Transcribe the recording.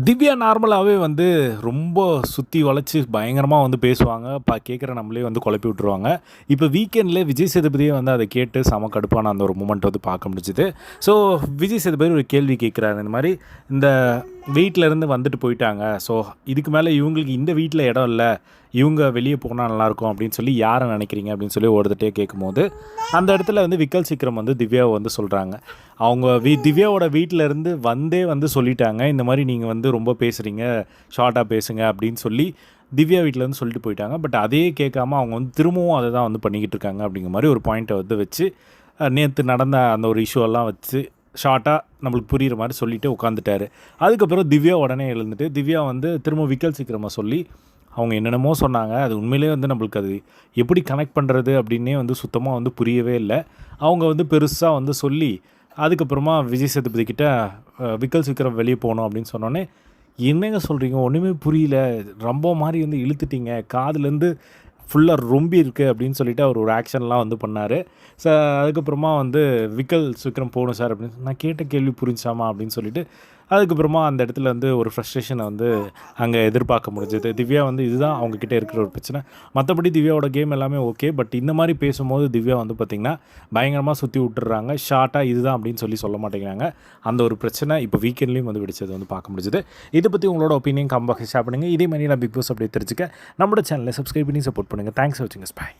திவ்யா நார்மலாகவே வந்து ரொம்ப சுற்றி வளைச்சி பயங்கரமாக வந்து பேசுவாங்க. கேட்குற நம்மளே வந்து குழப்பி விட்டுருவாங்க. இப்போ வீக்கெண்டில் விஜய் சேதுபதியே வந்து அதை கேட்டு செம கடுப்பான அந்த ஒரு மூமெண்ட் வந்து பார்க்க முடிஞ்சுது. ஸோ விஜய் சேதுபதி ஒரு கேள்வி கேட்குறாரு. இந்த மாதிரி இந்த வீட்டிலேருந்து வந்துட்டு போயிட்டாங்க. ஸோ இதுக்கு மேலே இவங்களுக்கு இந்த வீட்டில் இடம் இல்லை, இவங்க வெளியே போனால் நல்லாயிருக்கும் அப்படின்னு சொல்லி யாரை நினைக்கிறீங்க அப்படின்னு சொல்லி ஒருத்தட்டே கேட்கும்போது அந்த இடத்துல வந்து விக்கல் சீக்கிரம் வந்து திவ்யாவை வந்து சொல்கிறாங்க. அவங்க திவ்யாவோட வீட்டிலேருந்து வந்தே வந்து சொல்லிட்டாங்க, இந்த மாதிரி நீங்கள் வந்து ரொம்ப பேசுகிறீங்க, ஷார்ட்டாக பேசுங்க அப்படின்னு சொல்லி திவ்யா வீட்டில் வந்து சொல்லிட்டு போயிட்டாங்க. பட் அதையே கேட்காம அவங்க வந்து திரும்பவும் அதை தான் வந்து பண்ணிக்கிட்டு இருக்காங்க அப்படிங்கிற மாதிரி ஒரு பாயிண்ட்டை வந்து வச்சு நேற்று நடந்த அந்த ஒரு இஷ்யூவெல்லாம் வச்சு ஷார்ட்டாக நம்மளுக்கு புரிகிற மாதிரி சொல்லிவிட்டு உட்காந்துட்டாரு. அதுக்கப்புறம் திவ்யா உடனே எழுந்துட்டு திவ்யா வந்து திரும்ப விக்கல் சீக்கிரமாக சொல்லி அவங்க என்னென்னமோ சொன்னாங்க. அது உண்மையிலே வந்து நம்மளுக்கு அது எப்படி கனெக்ட் பண்ணுறது அப்படின்னே வந்து சுத்தமாக வந்து புரியவே இல்லை. அவங்க வந்து பெருசாக வந்து சொல்லி அதுக்கப்புறமா விஜய் சேதுபதி கிட்ட விக்கல் சீக்கிரம் வெளியே போகணும் அப்படின்னு சொன்னோன்னே, என்னங்க சொல்கிறீங்க, ஒன்றுமே புரியல, ரொம்ப மாதிரி வந்து இழுத்துட்டீங்க, காதுலேருந்து ஃபுல்லாக ரொம்பி இருக்குது அப்படின்னு சொல்லிவிட்டு அவர் ஒரு ஆக்ஷன்லாம் வந்து பண்ணார். அதுக்கப்புறமா வந்து விக்கல் சீக்கிரம் போகணும் சார் அப்படின்னு, நான் கேட்ட கேள்வி புரிஞ்சாமா அப்படின்னு சொல்லிட்டு அதுக்கப்புறமா அந்த இடத்துல வந்து ஒரு ஃப்ரஸ்ட்ரேஷனை வந்து அங்கே எதிர்பார்க்க முடிஞ்சது. திவ்யா வந்து இதுதான் அவங்கக்கிட்ட இருக்கிற ஒரு பிரச்சனை. மற்றபடி திவ்யாவோட கேம் எல்லாமே ஓகே. பட் இந்த மாதிரி பேசும்போது திவ்யா வந்து பார்த்திங்கன்னா பயங்கரமாக சுற்றி விட்டுறாங்க. ஷார்ட்டாக இதுதான் அப்படின்னு சொல்ல மாட்டேங்கிறாங்க. அந்த ஒரு பிரச்சனை இப்போ வீக்கெண்ட்லேயும் வந்து வெடிச்சது வந்து பார்க்க முடிஞ்சது. இதை பற்றி உங்களோட ஒப்பீனியன் கம்பாக ஷேர் பண்ணுங்கள். இதே மாதிரி நான் பிக் பாஸ் அப்படியே தெரிஞ்சுக்க நம்மளோட சேனலை சப்ஸ்கிரைப் பண்ணி சப்போர்ட் பண்ணுங்கள். தேங்க்ஸ் ஃபார் வாட்சிங். பை.